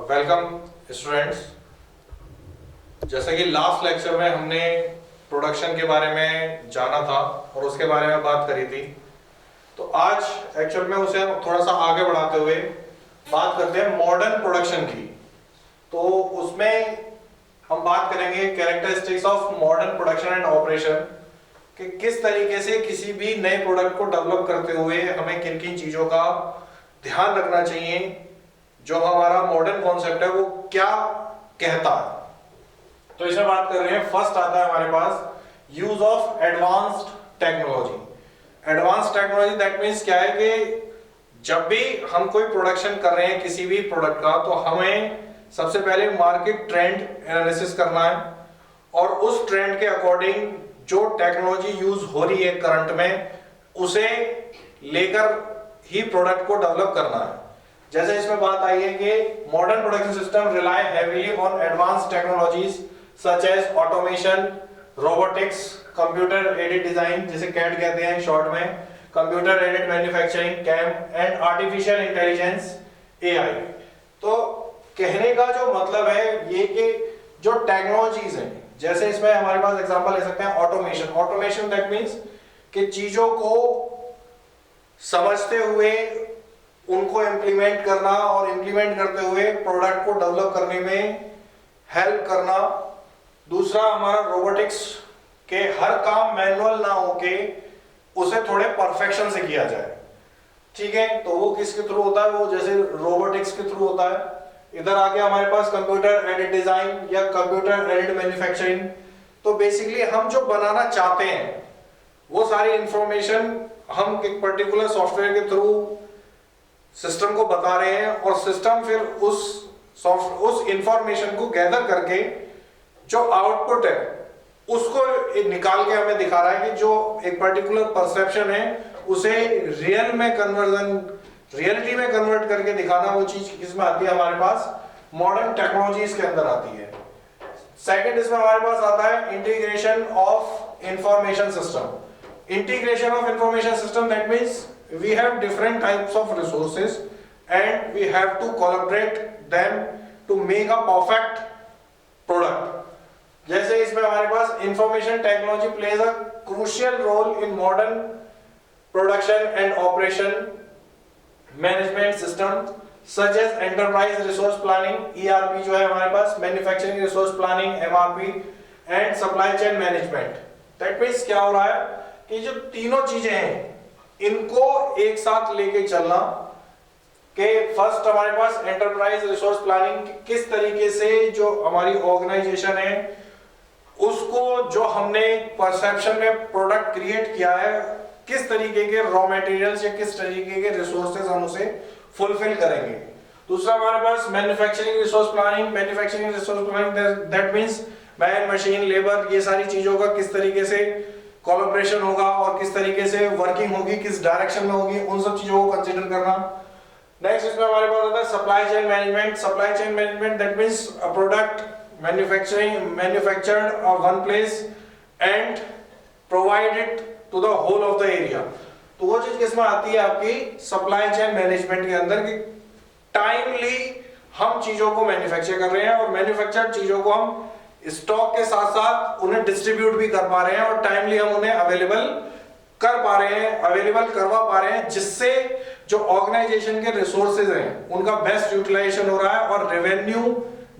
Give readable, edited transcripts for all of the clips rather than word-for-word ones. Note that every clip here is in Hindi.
Welcome students. जैसे कि लास्ट लेक्चर में हमने प्रोडक्शन के बारे में जाना था और उसके बारे में बात करी थी, तो आज एक्चुअल में उसे थोड़ा सा आगे बढ़ाते हुए बात करते हैं मॉडर्न प्रोडक्शन की। तो उसमें हम बात करेंगे characteristics of modern production and operation, कि किस तरीके से किसी भी नए प्रोडक्ट को डेवलप करते हुए हमें किन किन चीज़ों का ध्यान रखना चाहिए, जो हमारा मॉडर्न कॉन्सेप्ट है वो क्या कहता है। तो इसमें बात कर रहे हैं, फर्स्ट आता है हमारे पास use of advanced technology. Advance technology that means क्या है कि जब भी हम कोई प्रोडक्शन कर रहे हैं किसी भी प्रोडक्ट का, तो हमें सबसे पहले मार्केट ट्रेंड एनालिसिस करना है और उस ट्रेंड के अकॉर्डिंग जो टेक्नोलॉजी यूज हो रही है करंट में, उसे लेकर ही प्रोडक्ट को डेवलप करना है। जैसे इसमें बात आई है कि modern production system rely heavily on advance technologies such as automation, robotics, computer aided design, जिसे कैड कहते हैं शॉर्ट में, computer aided manufacturing CAM, and artificial intelligence AI. तो कहने का जो मतलब है ये कि जो टेक्नोलॉजीज हैं, जैसे इसमें हमारे पास एग्जांपल ले सकते हैं ऑटोमेशन। ऑटोमेशन दैट मींस कि चीजों को समझते हुए उनको इंप्लीमेंट करना और इंप्लीमेंट करते हुए प्रोडक्ट को डेवलप करने में हेल्प करना। दूसरा हमारा रोबोटिक्स, के हर काम मैनुअल ना होके उसे थोड़े परफेक्शन से किया जाए, ठीक है। तो वो किसके थ्रू होता है, वो जैसे रोबोटिक्स के थ्रू होता है। इधर आगे हमारे पास कंप्यूटर एडेड डिजाइन या कंप्यूटर एडेड मैन्युफैक्चरिंग। तो बेसिकली हम जो बनाना चाहते हैं वो सारी इंफॉर्मेशन हम एक पर्टिकुलर सॉफ्टवेयर के थ्रू सिस्टम को बता रहे हैं और सिस्टम फिर उस इंफॉर्मेशन को गैदर करके जो आउटपुट है उसको निकाल के हमें दिखा रहा है कि जो एक पर्टिकुलर परसेप्शन है उसे रियलिटी में कन्वर्ट करके दिखाना। वो चीज किसमें आती है, हमारे पास मॉडर्न टेक्नोलॉजीज के अंदर आती है। सेकंड इसमें हमारे पास आता है integration of information system. Integration of information system that means we have different types of resources and we have to collaborate them to make a perfect product। जैसे इसमें हमारे पास information technology plays a crucial role in modern production and operation management system such as enterprise resource planning ERP, जो है हमारे पास manufacturing resource planning MRP and supply chain management। that means क्या हो रहा है कि जो तीनों चीजें हैं इनको एक साथ लेके चलना। के फर्स्ट हमारे पास एंटरप्राइज रिसोर्स प्लानिंग, किस तरीके से जो हमारी ऑर्गेनाइजेशन है उसको जो हमने परसेप्शन में प्रोडक्ट क्रिएट किया है, किस तरीके के रॉ मटेरियल्स या किस तरीके के रिसोर्सेज हम उसे फुलफिल करेंगे। दूसरा हमारे पास manufacturing resource planning. Manufacturing resource planning that means man, machine, labour, ये सारी चीजों का किस तरीके से कोलैबोरेशन होगा और किस तरीके से वर्किंग होगी, किस डायरेक्शन में होगी, उन सब चीजों को कंसीडर करना। नेक्स्ट इसमें हमारे पास आता है supply chain management. Supply chain management that means a product manufactured of one place and provided to the whole of the area. तो वो चीज किसमें आती है, आपकी सप्लाई चेन मैनेजमेंट के अंदर, कि टाइमली हम चीजों को मैन्युफैक्चर कर रहे हैं और मैन्युफैक्चर्ड चीजों को हम स्टॉक के साथ साथ उन्हें डिस्ट्रीब्यूट भी कर पा रहे हैं और टाइमली हम उन्हें अवेलेबल करवा पा रहे हैं, जिससे जो ऑर्गेनाइजेशन के रिसोर्सेज हैं उनका बेस्ट यूटिलाइजेशन हो रहा है और रेवेन्यू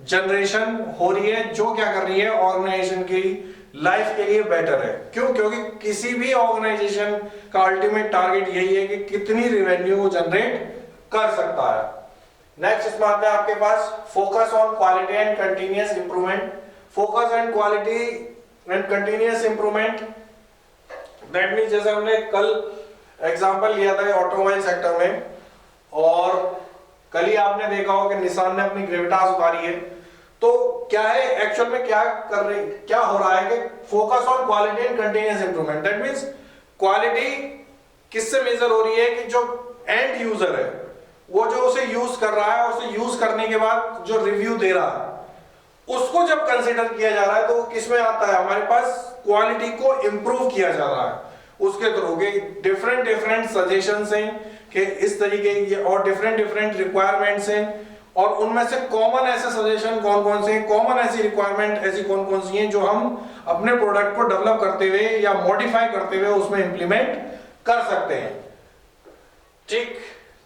जनरेशन हो रही है, जो क्या कर रही है ऑर्गेनाइजेशन की लाइफ के लिए बेटर है। क्यों? क्योंकि किसी भी ऑर्गेनाइजेशन का अल्टीमेट टारगेट यही है कि कितनी रेवेन्यू वो जनरेट कर सकता है। नेक्स्ट इसमें आता है आपके पास focus on quality and continuous improvement. Focus and quality and continuous improvement that means जैसे हमने कल एग्जांपल लिया था ऑटोमोबाइल सेक्टर में, और कल ही आपने देखा हो कि निसान ने अपनी ग्रेविटास उतारी है। तो क्या है एक्चुअल में क्या हो रहा है कि focus on quality and continuous improvement that means quality किससे मेजर हो रही है कि जो एंड यूजर है वो जो उसे यूज कर रहा है, उसे यूज करने के बाद जो रिव्यू दे रहा है उसको जब कंसीडर किया जा रहा है तो किसमें आता है, हमारे पास क्वालिटी को इंप्रूव किया जा रहा है उसके थ्रू के डिफरेंट सजेशंस हैं कि इस तरीके की और डिफरेंट रिक्वायरमेंट्स हैं और उनमें से कॉमन ऐसे सजेशन कौन कौन से हैं, कॉमन ऐसी रिक्वायरमेंट ऐसी कौन कौन सी हैं जो हम अपने प्रोडक्ट को डेवलप करते हुए या मॉडिफाई करते हुए उसमें इंप्लीमेंट कर सकते हैं। ठीक,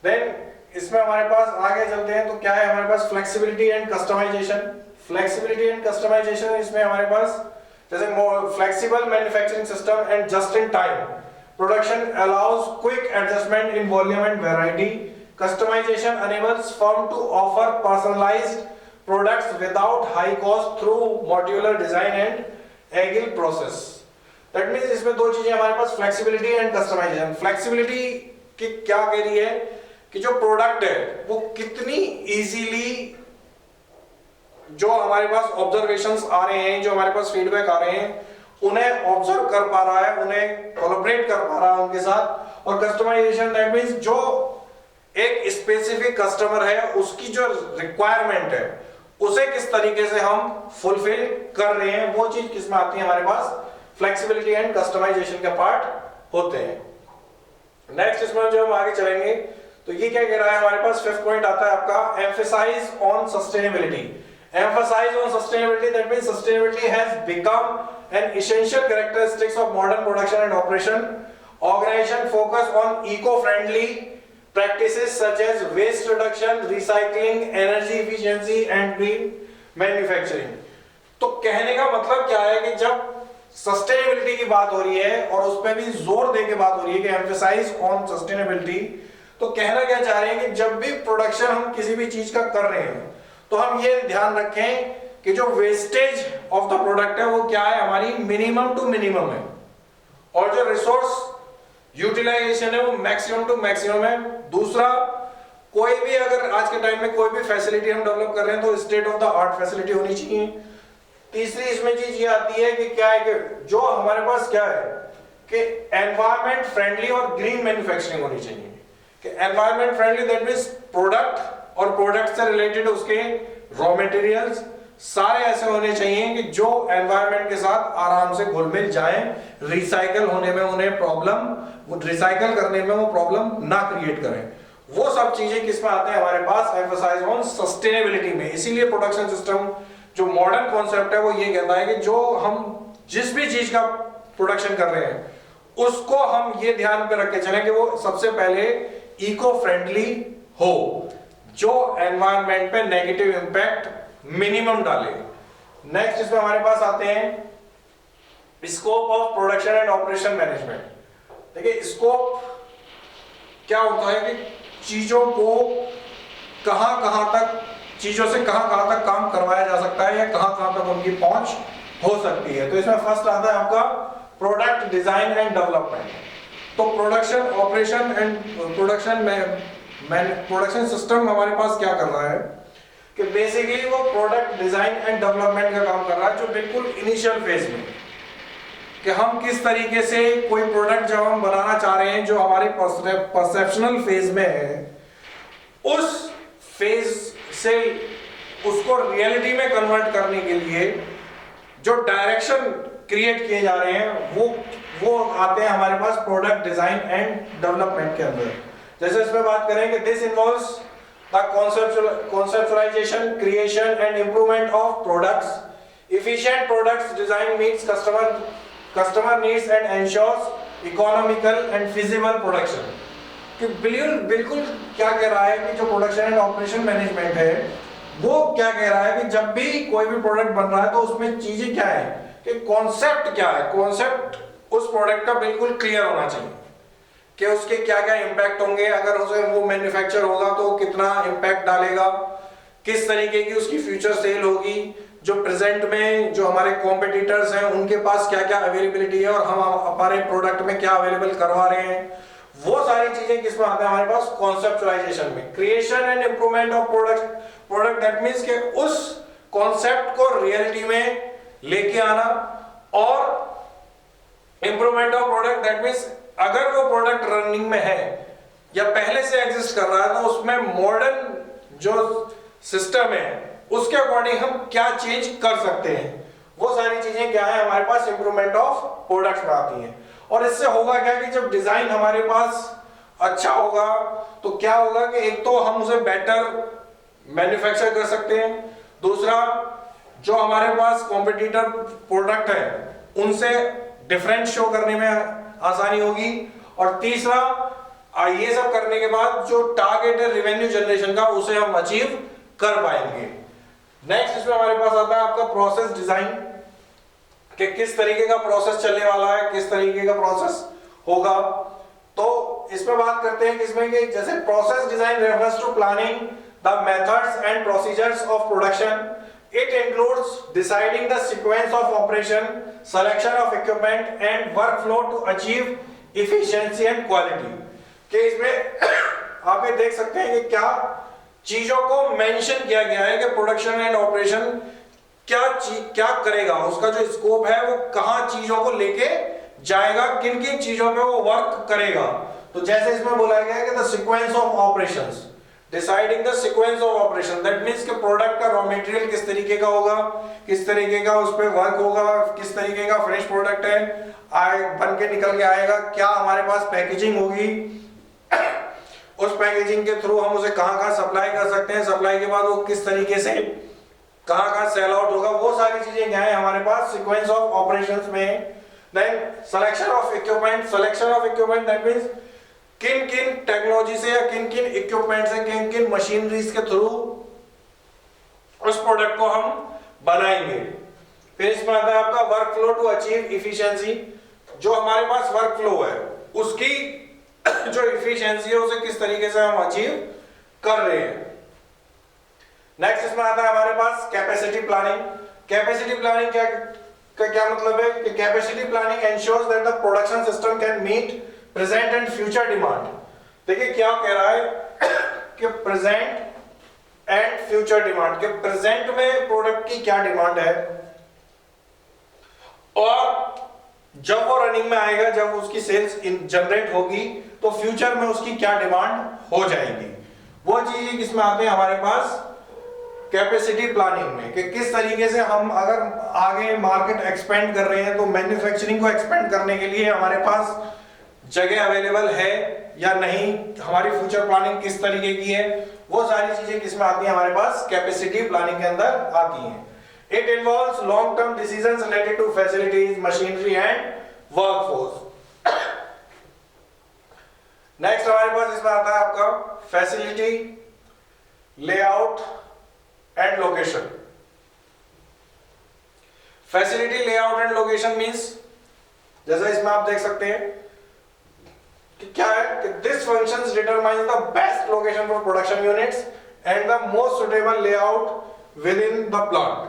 देन इसमें हमारे पास आगे चलते हैं तो क्या है हमारे पास flexibility and customisation. Flexibility and customisation इसमें हमारे पास जैसे flexible manufacturing system and just in time production allows quick adjustment in volume and variety. Customization enables firm to offer personalized products without high cost through modular design and agile process. That means इसमें दो चीजें हमारे पास flexibility and customization। Flexibility की क्या कह रही है कि जो प्रोडक्ट है वो कितनी इजीली जो हमारे पास ऑब्जर्वेशंस आ रहे हैं, जो हमारे पास फीडबैक आ रहे हैं, उन्हें ऑब्जर्व कर पा रहा है, उन्हें कोलैबोरेट कर पा रहा है उनके साथ। और कस्टमाइजेशन दैट मींस जो एक स्पेसिफिक कस्टमर है उसकी जो रिक्वायरमेंट है उसे किस तरीके से हम फुलफिल कर रहे हैं, वो चीज किसमें आती है हमारे पास फ्लेक्सिबिलिटी एंड कस्टमाइजेशन का पार्ट होते हैं। नेक्स्ट इसमें जो हम आगे चलेंगे तो ये क्या कह रहा है हमारे पास फिफ्थ पॉइंट आता है आपका emphasise on sustainability. Emphasise on sustainability that means sustainability has become an essential characteristics of modern production and operation. Organisation focus on eco friendly practices such as waste reduction, recycling, energy efficiency and green manufacturing। तो कहने का मतलब क्या है कि जब सस्टेनेबिलिटी की बात हो रही है और उस पर भी जोर दे के बात हो रही है कि एम्फसाइज ऑन सस्टेनेबिलिटी, तो कहना क्या चाह रहे हैं कि जब भी प्रोडक्शन हम किसी भी चीज का कर रहे हैं तो हम ये ध्यान रखें कि जो वेस्टेज ऑफ द प्रोडक्ट है वो क्या है हमारी मिनिमम टू मिनिमम है, और जो रिसोर्स यूटिलाइजेशन है वो मैक्सिमम टू मैक्सिमम है। दूसरा, कोई भी अगर आज के टाइम में कोई भी फैसिलिटी हम डेवलप कर रहे हैं तो state of the art facility होनी चाहिए। तीसरी इसमें चीज ये आती है कि क्या है कि जो हमारे पास क्या है कि एनवायरमेंट फ्रेंडली और ग्रीन मैन्युफैक्चरिंग होनी चाहिए। कि environment friendly that means product और प्रोडक्ट से रिलेटेड उसके रॉ मटेरियल्स सारे ऐसे होने चाहिए कि जो एनवायरनमेंट के साथ आराम से घुल मिल जाएं, रिसाइकल होने में उन्हें प्रॉब्लम, रिसाइकल करने में वो प्रॉब्लम ना क्रिएट करें। वो सब चीजें किसमें आते हैं हमारे पास एम्फसाइज ऑन सस्टेनेबिलिटी में। इसीलिए प्रोडक्शन सिस्टम जो मॉडर्न कॉन्सेप्ट है वो ये कहता है कि जो हम जिस भी चीज का प्रोडक्शन कर रहे हैं उसको हम ये ध्यान पे रख के चलें कि वो सबसे पहले इको फ्रेंडली हो, जो एनवायरनमेंट पे नेगेटिव इंपैक्ट मिनिमम डाले। नेक्स्ट इसमें हमारे पास आते हैं scope of production and operation management. देखिए स्कोप क्या होता है कि चीजों को कहां तक, चीजों से कहां तक काम करवाया जा सकता है या कहां तक उनकी पहुंच हो सकती है। तो इसमें फर्स्ट आता है आपका प्रोडक्ट डिजाइन एंड डेवलपमेंट। तो production operation and production system हमारे पास क्या कर रहा है कि बेसिकली वो प्रोडक्ट डिजाइन एंड डेवलपमेंट का काम कर रहा है, जो बिल्कुल इनिशियल फेज में कि हम किस तरीके से कोई प्रोडक्ट जब हम बनाना चाह रहे हैं जो हमारे परसेप्शनल फेज में है, उस फेज से उसको रियलिटी में कन्वर्ट करने के लिए जो डायरेक्शन क्रिएट किए जा रहे हैं वो आते हैं हमारे पास प्रोडक्ट डिजाइन एंड डेवलपमेंट के अंदर। जैसे इसमें बात करें कि this involves the conceptualization, creation and improvement of products. Efficient products design meets customer needs and ensures economical and feasible production. कि बिल्कुल क्या कह रहा है कि जो प्रोडक्शन एंड ऑपरेशन मैनेजमेंट है वो क्या कह रहा है कि जब भी कोई भी प्रोडक्ट बन रहा है तो उसमें चीजें क्या है कि कॉन्सेप्ट क्या है, कॉन्सेप्ट उस प्रोडक्ट का बिल्कुल क्लियर होना चाहिए कि उसके क्या क्या इंपैक्ट होंगे, अगर उसे वो मैन्युफैक्चर होगा तो कितना इंपैक्ट डालेगा, किस तरीके की उसकी फ्यूचर सेल होगी, जो प्रेजेंट में जो हमारे कॉम्पिटिटर्स हैं उनके पास क्या क्या अवेलेबिलिटी है और हम हमारे प्रोडक्ट में क्या अवेलेबल करवा रहे हैं। वो सारी चीजें किसमें आते हैं हमारे पास कॉन्सेप्चुलाइजेशन में। Creation and improvement of product that means के उस कॉन्सेप्ट को रियलिटी में लेके आना, और improvement of product that means अगर वो प्रोडक्ट रनिंग में है या पहले से एग्जिस्ट कर रहा है तो उसमें मॉडर्न जो सिस्टम है उसके अकॉर्डिंग हम क्या चेंज कर सकते हैं। वो सारी चीजें क्या है हमारे पास इंप्रूवमेंट ऑफ प्रोडक्ट्स में आती हैं। और इससे होगा क्या कि जब डिजाइन हमारे पास अच्छा होगा तो क्या होगा कि एक तो हम उसे बेटर मैन्युफैक्चर कर सकते हैं। दूसरा, जो हमारे पास कॉम्पिटिटर प्रोडक्ट है उनसे डिफरेंस शो करने में आसानी होगी। और तीसरा, ये सब करने के बाद जो टारगेट है रेवेन्यू जनरेशन का, उसे हम अचीव कर पाएंगे। नेक्स्ट इसमें हमारे पास आता है आपका प्रोसेस डिजाइन, कि किस तरीके का प्रोसेस चलने वाला है, किस तरीके का प्रोसेस होगा। तो इसमें बात करते हैं किसमें कि जैसे process design refers to planning the methods and procedures of production. It includes deciding the sequence of operation, selection of equipment and work flow to achieve efficiency and quality. कि इसमें आप ये देख सकते हैं कि क्या चीजों को मेंशन किया गया है कि प्रोडक्शन एंड ऑपरेशन क्या करेगा, उसका जो स्कोप है वो कहां चीजों को लेके जाएगा, किन किन चीजों पे वो वर्क करेगा। तो जैसे इसमें बोला गया है कि the sequence of operations, deciding the sequence of operation, that means कि प्रोडक्ट का रॉ मटेरियल किस तरीके का होगा, किस तरीके का उस पे वर्क होगा, किस तरीके का फिनिश प्रोडक्ट है बन के निकल के आएगा, क्या हमारे पास पैकेजिंग होगी, उस पैकेजिंग के थ्रू हम उसे कहां-कहां सप्लाई कर सकते हैं, सप्लाई के बाद वो किस तरीके से कहां-कहां सेल आउट होगा, वो सारी चीजें क्या है हमारे पास सीक्वेंस ऑफ ऑपरेशंस में। Then selection of equipment, selection of equipment that means किन किन टेक्नोलॉजी से या किन किन इक्विपमेंट से, किन किन मशीनरीज के थ्रू उस प्रोडक्ट को हम बनाएंगे। फिर इसमें आता है आपका work flow to achieve efficiency, जो हमारे पास वर्क फ्लो है उसकी जो इफिशिएंसी है उसे किस तरीके से हम अचीव कर रहे हैं। नेक्स्ट इसमें आता है हमारे पास कैपेसिटी प्लानिंग। कैपेसिटी प्लानिंग क्या मतलब है कि capacity planning ensures that the production system can meet present and future demand. देखिए क्या कह रहा है कि प्रेजेंट एंड फ्यूचर डिमांड, के प्रेजेंट में प्रोडक्ट की क्या डिमांड है और जब वो रनिंग में आएगा, जब उसकी सेल्स जनरेट होगी तो फ्यूचर में उसकी क्या डिमांड हो जाएगी। वो चीजें किसमें आते हैं हमारे पास कैपेसिटी प्लानिंग में, कि किस तरीके से हम अगर आगे मार्केट एक्सपेंड कर रहे हैं तो मैन्युफैक्चरिंग को एक्सपेंड करने के लिए हमारे पास जगह अवेलेबल है या नहीं, हमारी फ्यूचर प्लानिंग किस तरीके की है, वो सारी चीजें किसमें आती हैं हमारे पास कैपेसिटी प्लानिंग के अंदर आती हैं। It involves long-term decisions related to facilities, machinery and workforce. Next हमारे पास इसमें आता है आपका facility, layout and location. Facility, layout and location means जैसा इसमें आप देख सकते हैं कि क्या है कि this functions determines the best location for production units and the most suitable layout within the plant.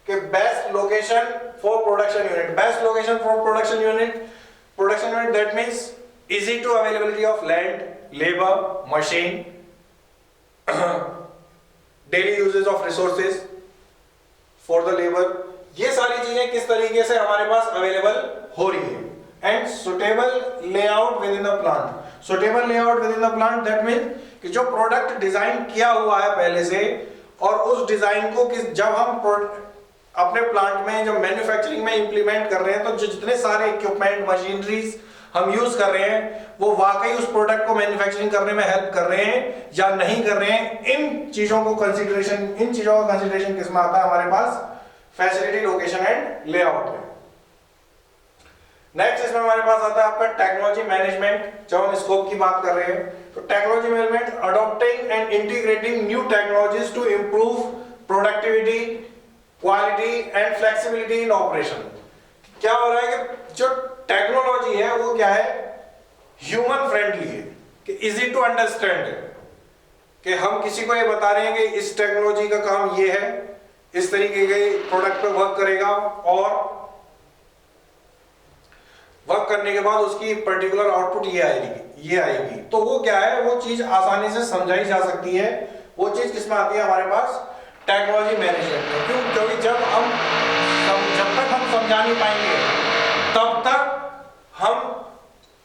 कि best location for production unit, best location for production unit that means easy to availability of land, labour, machine, daily uses of resources for the labour. ये सारी चीजें किस तरीके से हमारे पास अवेलेबल हो रही है। And suitable layout with in the plant, suitable layout with in the plant that means कि जो प्रोडक्ट डिजाइन किया हुआ है पहले से और उस डिजाइन को जब हम अपने प्लांट में जब मैन्युफैक्चरिंग में इंप्लीमेंट कर रहे हैं तो जो जितने सारे इक्विपमेंट, मशीनरीज हम यूज कर रहे हैं वो वाकई उस प्रोडक्ट को मैन्युफैक्चरिंग करने में हेल्प कर रहे हैं या नहीं कर रहे हैं। इन चीजों का कंसीडरेशन किसमें आता है हमारे पास फैसिलिटी, लोकेशन एंड लेआउट में। नेक्स्ट इसमें हमारे पास आता है आपका टेक्नोलॉजी मैनेजमेंट। जब हम स्कोप की बात कर रहे हैं तो technology management adopting and integrating new technologies to improve productivity, quality and flexibility in operation. क्या हो रहा है कि जो टेक्नोलॉजी है वो क्या है, ह्यूमन फ्रेंडली है, कि इजी टू अंडरस्टैंड है, कि हम किसी को ये बता रहे हैं कि इस टेक्नोलॉजी का काम ये है, इस तरीके के प्रोडक्ट पे वर्क करेगा और वर्क करने के बाद उसकी पर्टिकुलर आउटपुट ये आएगी। तो वो क्या है, वो चीज आसानी से समझाई जा सकती है। वो चीज किसमें आती है हमारे पास टेक्नोलॉजी मैनेजमेंट में। क्यों? क्योंकि जब तक हम समझा नहीं पाएंगे तब तक हम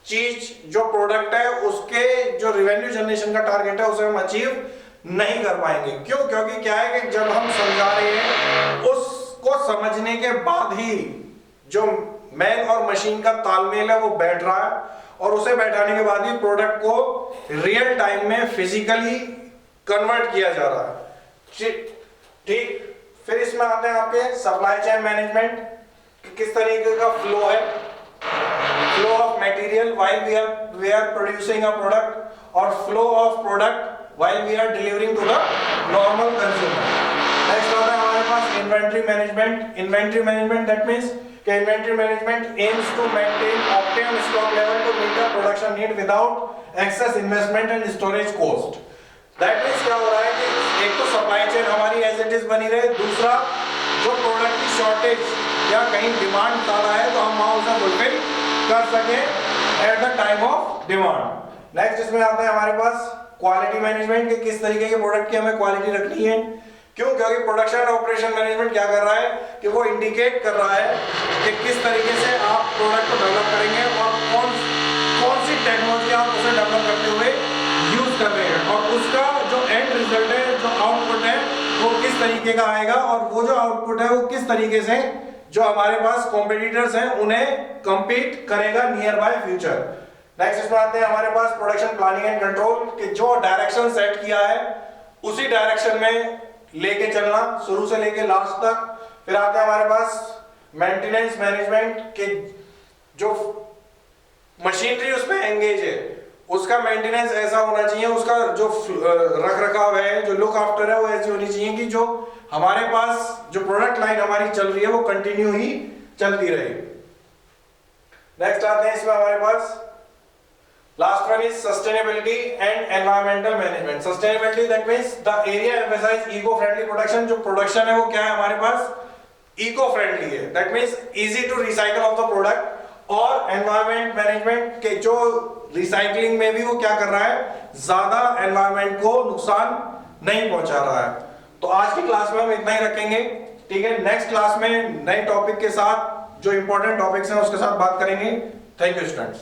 चीज जो प्रोडक्ट है उसके जो रेवेन्यू जनरेशन का टारगेट है उसे हम अचीव नहीं कर पाएंगे। क्यों? क्योंकि क्या है कि जब हम समझा रहे हैं उसको समझने के बाद ही जो मैन और मशीन का तालमेल है वो बैठ रहा है और उसे बैठाने के बाद ही प्रोडक्ट को रियल टाइम में फिजिकली कन्वर्ट किया जा रहा है। ठीक, फिर इसमें आते हैं आपके सप्लाई चेन मैनेजमेंट, किस तरीके का फ्लो है, flow of material while we are producing a product और flow of product while we are delivering to the normal consumer. Next आता है हमारे पास inventory management. Inventory management that means कि inventory management aims to maintain optimum stock level to meet the production need without excess investment and storage cost. That means क्या हो रहा है कि एक तो सप्लाई चेन हमारी एज इट इज बनी रहे, दूसरा जो प्रोडक्ट की शॉर्टेज या कहीं डिमांड ज्यादा है तो हम वहां उसे फुलफिल कर सकें at the time of demand. Next इसमें आता है हमारे पास क्वालिटी मैनेजमेंट कि किस तरीके के प्रोडक्ट की हमें क्वालिटी रखनी है। क्यों? क्योंकि प्रोडक्शन एंड ऑपरेशन मैनेजमेंट क्या कर रहा है कि वो इंडिकेट कर रहा है कि किस तरीके से आप प्रोडक्ट को डेवलप करेंगे और कौन सी टेक्नोलॉजी आप उसे डेवलप करते हुए यूज कर रहे हैं और उसका जो एंड रिजल्ट है, जो आउटपुट है वो किस तरीके का आएगा और वो जो आउटपुट है वो किस तरीके से जो हमारे पास कॉम्पिटिटर्स हैं उन्हें कंपीट करेगा नियर बाय फ्यूचर। नेक्स्ट इसमें आते हैं हमारे पास प्रोडक्शन प्लानिंग एंड कंट्रोल कि जो डायरेक्शन सेट किया है उसी डायरेक्शन में लेके चलना शुरू से लेके लास्ट तक। फिर आते हैं हमारे पास मेंटेनेंस मैनेजमेंट के जो मशीनरी उसमें एंगेज है उसका मेंटेनेंस ऐसा होना चाहिए, उसका जो रख रखाव है, जो लुक आफ्टर है वो ऐसी होनी चाहिए कि जो हमारे पास जो प्रोडक्ट लाइन हमारी चल रही है वो कंटिन्यू ही चलती रहे। नेक्स्ट आते हैं इसमें हमारे पास last one is sustainability and environmental management. Sustainability that means the area emphasise eco friendly production. जो प्रोडक्शन है वो क्या है हमारे पास इको फ्रेंडली है, that means easy to recycle of the product. और एनवायरमेंट मैनेजमेंट के जो रिसाइकलिंग में भी वो क्या कर रहा है, ज्यादा एनवायरमेंट को नुकसान नहीं पहुंचा रहा है। तो आज की क्लास में हम इतना ही रखेंगे, ठीक है। नेक्स्ट क्लास में नए टॉपिक के साथ जो इंपॉर्टेंट टॉपिक्स हैं उसके साथ बात करेंगे। Thank you students.